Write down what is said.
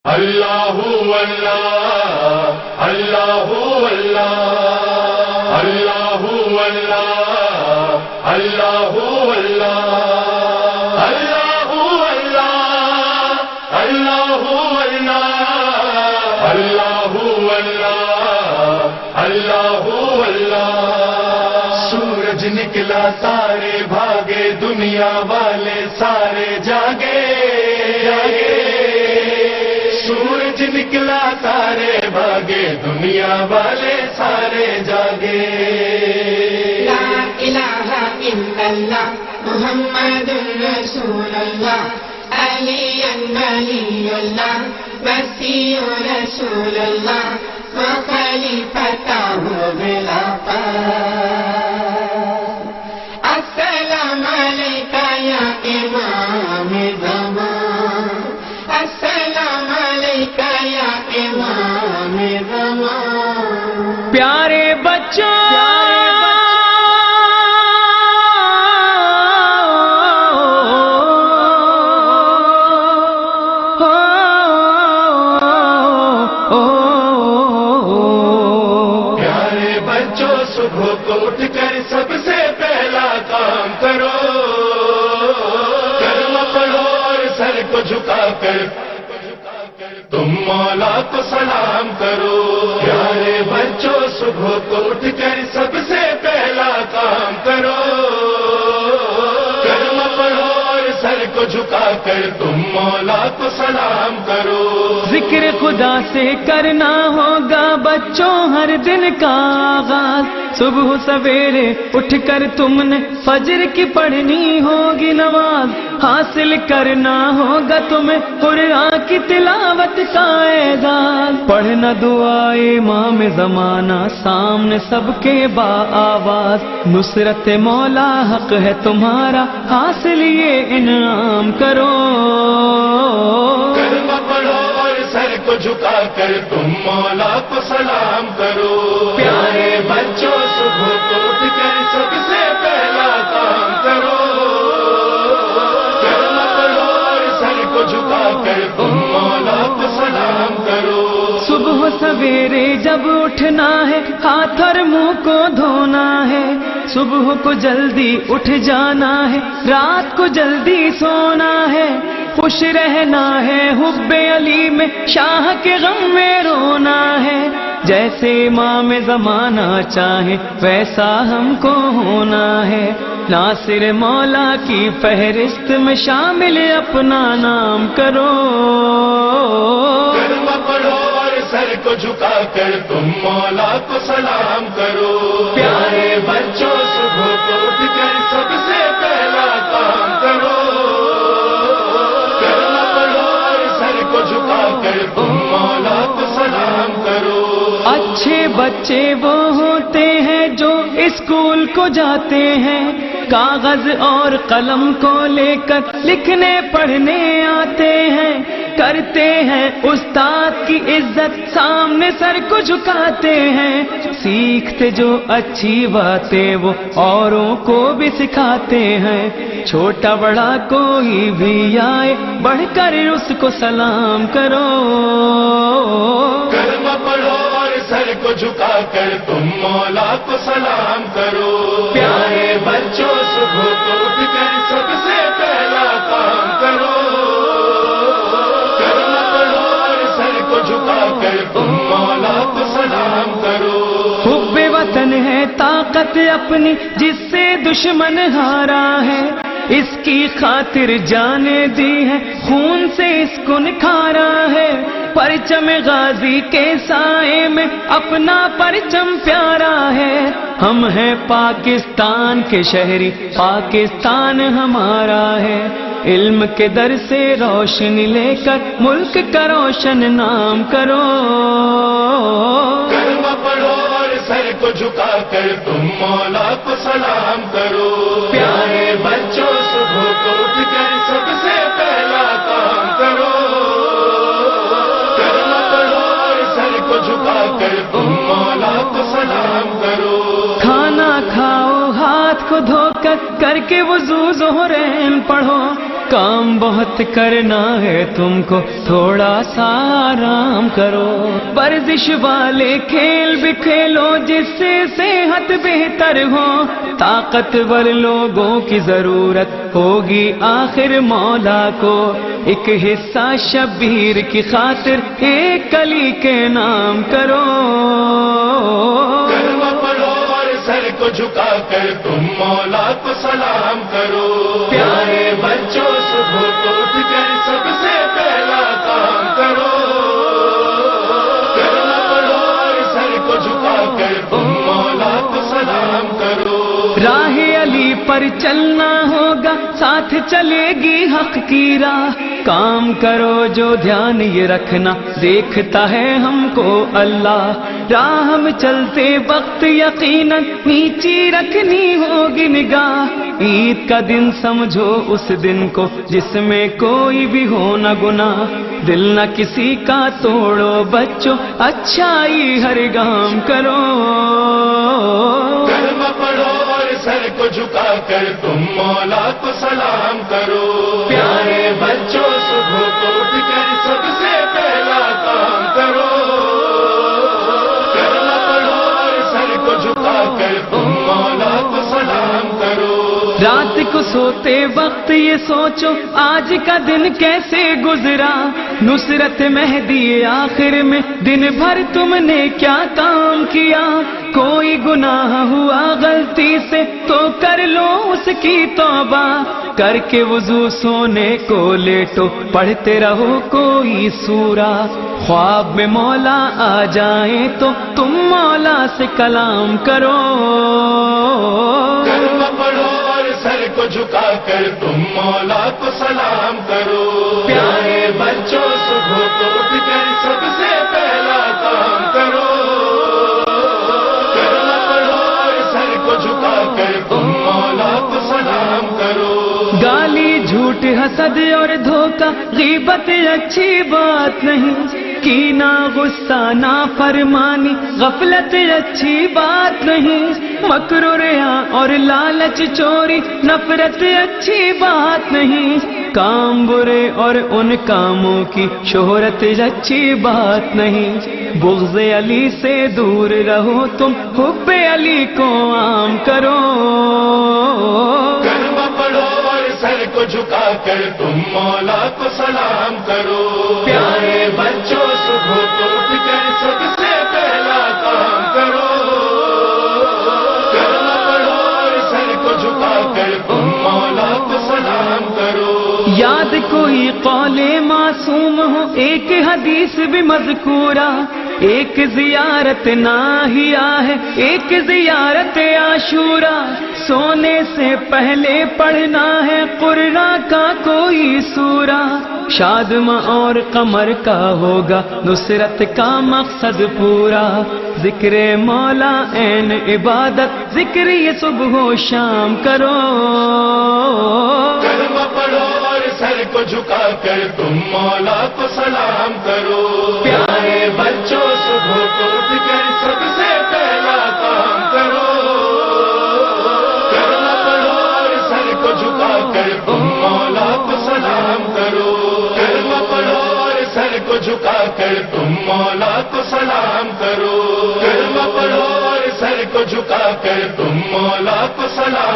اللہ اللہ اللہ اللہ اللہ اللہ اللہ اللہ اللہ اللہ اللہ اللہ اللہ سورج نکلا سارے بھاگے دنیا والے سارے جاگے سورج نکلا سارے بھاگے دنیا والے سارے جاگے لا الہ الا اللہ محمد رسول اللہ علی ولی اللہ مسیح رسول اللہ وخلیفتہ بلا السلام علیکہ یا امام زمان السلام علیکہ یا امام زمان پیارے بچوں صبح کو اٹھ کر سب سے پہلا کام کرو کلمہ پڑھو اور سر کو جھکا کر تم مولا کو سلام کرو پیارے بچوں صبح کو اٹھ کر سب سے پہلا کام کرو کلمہ پڑھو اور سر کو جھکا کر تم مولا کو سلام کرو ذکر خدا سے کرنا ہوگا بچوں ہر دن کا آغاز صبح سویرے اٹھ کر تم نے فجر کی پڑھنی ہوگی نماز حاصل کرنا ہوگا تمہیں قرآن کی تلاوت کا اعزاز پڑھنا دعائے امام زمانہ سامنے سب کے با آواز نصرت مولا حق ہے تمہارا حاصل یہ انعام کرو کلمہ پڑھو اور سر کو جھکا کر تم مولا کو سلام کرو پیارے بچوں صبح کو اٹھ کر سب سے پہلا کام کرو کلمہ پڑھو اور سر کو جھکا کر تم مولا کو سلام کرو صبح سویرے جب اٹھنا ہے ہاتھ اور منہ کو دھونا ہے صبح کو جلدی اٹھ جانا ہے رات کو جلدی سونا ہے خوش رہنا ہے حب علی میں شاہ کے غم میں رونا ہے جیسے امام زمانہ چاہے ویسا ہم کو ہونا ہے ناصر مولا کی فہرست میں شامل اپنا نام کرو کلمہ پڑھو اور سر کو جھکا کر تم مولا کو سلام کرو پیارے بچوں صبح کو اٹھ کر سب سے پہلا کام کرو کلمہ پڑھو اور سر کو جھکا کر تم مولا کو سلام کرو اچھے بچے وہ ہوتے ہیں جو اسکول کو جاتے ہیں کاغذ اور قلم کو لے کر لکھنے پڑھنے آتے ہیں کرتے ہیں استاد کی عزت سامنے سر کو جھکاتے ہیں سیکھتے جو اچھی باتیں وہ اوروں کو بھی سکھاتے ہیں چھوٹا بڑا کوئی بھی آئے بڑھ کر اس کو سلام کرو کلمہ پڑھو اور سر کو جھکا کر تم مولا کو سلام کرو پیارے بچوں صبح کو اٹھ کر سب سے پہلا کام کرو کلمہ پڑھو اور سر کو جھکا کر تم مولا کو سلام کرو حب وطن ہے طاقت اپنی جس سے دشمن ہارا ہے اس کی خاطر جانے دی ہے خون سے اس کو نکھارا ہے پرچم غازی کے سائے میں اپنا پرچم پیارا ہے ہم ہیں پاکستان کے شہری پاکستان ہمارا ہے علم کے در سے روشنی لے کر ملک کا روشن نام کرو کلمہ پڑھو اور سر کو جھکا کر تم مولا کو سلام کرو پیارے بچوں صبح کو اٹھ کر سب سے پہلا کام کرو کلمہ پڑھو اور سر کو جھکا کر تم مولا کو سلام کرو کھانا کھاؤ ہاتھ کو دھو کر کے وضو ظہرین پڑھو. کام بہت کرنا ہے تم کو تھوڑا سا آرام کرو. ورزش والے کھیل بھی کھیلو جس سے صحت بہتر ہو. طاقتور لوگوں کی ضرورت ہوگی آخر مولا کو. ایک حصہ شبیر کی خاطر ایک کلی کے نام کرو. کلمہ پڑھو اور سر کو جھکا کر تم مولا کو سلام کرو. پیارے بچوں صبح کو اٹھ کر سب سے پہلا کام کرو. کلمہ پڑھو اور سر کو جھکا کر تم مولا کو سلام کرو. راہ علی پر چلنا ہوگا ساتھ چلے گی حق کی راہ. کام کرو جو دھیان یہ رکھنا دیکھتا ہے ہم کو اللہ. راہ میں چلتے وقت یقیناً نیچی رکھنی ہوگی نگاہ. عید کا دن سمجھو اس دن کو جس میں کوئی بھی ہو نہ گناہ. دل نہ کسی کا توڑو بچوں اچھائی ہر گام کرو. کلمہ پڑھو اور سر کو جھکا کر تم مولا کو سلام کرو. پیارے بچوں صبح کو اٹھ کر سب سے پہلا کام کرو. کلمہ پڑھو اور سر کو جھکا کر تم مولا کو سلام کرو. رات کو سوتے وقت یہ سوچو آج کا دن کیسے گزرا. نصرت مہدی آخر میں دن بھر تم نے کیا کام کیا. کوئی گناہ ہوا غلطی سے تو کر لو اس کی توبہ. کر کے وضو سونے کو لیٹو پڑھتے رہو کوئی سورہ. خواب میں مولا آ جائیں تو تم مولا سے کلام کرو. کلمہ پڑھو اور سر کو جھکا کر تم مولا کو سلام کرو. پیارے بچوں صبح کو اٹھ کر سب سے پہلا کام کرو. کلمہ پڑھو اور سر کو جھکا کر تم مولا کو سلام کرو. گالی جھوٹ حسد اور دھوکہ غیبت اچھی بات نہیں. کینہ غصہ نافرمانی غفلت اچھی بات نہیں. مکر و ریا اور لالچ چوری نفرت اچھی بات نہیں. کام برے اور ان کاموں کی شہرت اچھی بات نہیں. بغض علی سے دور رہو تم حب علی کو عام کرو. کلمہ پڑھو اور سر کو جھکا کر تم مولا کو سلام کرو. پیارے بچوں صبح کو اٹھ کر سب سے پہلا کام کرو. کلمہ پڑھو اور سر کو جھکا کر تم مولا کو سلام کرو. یاد کوئی قول معصوم ہو ایک حدیث بھی مذکورہ. ایک زیارت ناہیہ ہے ایک زیارت عاشورہ. سونے سے پہلے پڑھنا ہے قرآن کا کوئی سورہ. شادماں اور قمر کا ہوگا نصرت کا مقصد پورا. ذکر مولا عین عبادت ذکر یہ صبح و شام کرو. کلمہ پڑھو اور سر کو جھکا کر تم مولا کو سلام کرو. پیارے بچوں صبح کو اٹھ کر سب سے پہلا کام کرو. کلمہ پڑھو اور سر کو جھکا کر تم مولا کو سلام کرو. کلمہ پڑھو اور سر کو جھکا کر تم مولا کو سلام کرو. کلمہ پڑھو اور سر کو جھکا کر تم مولا کو سلام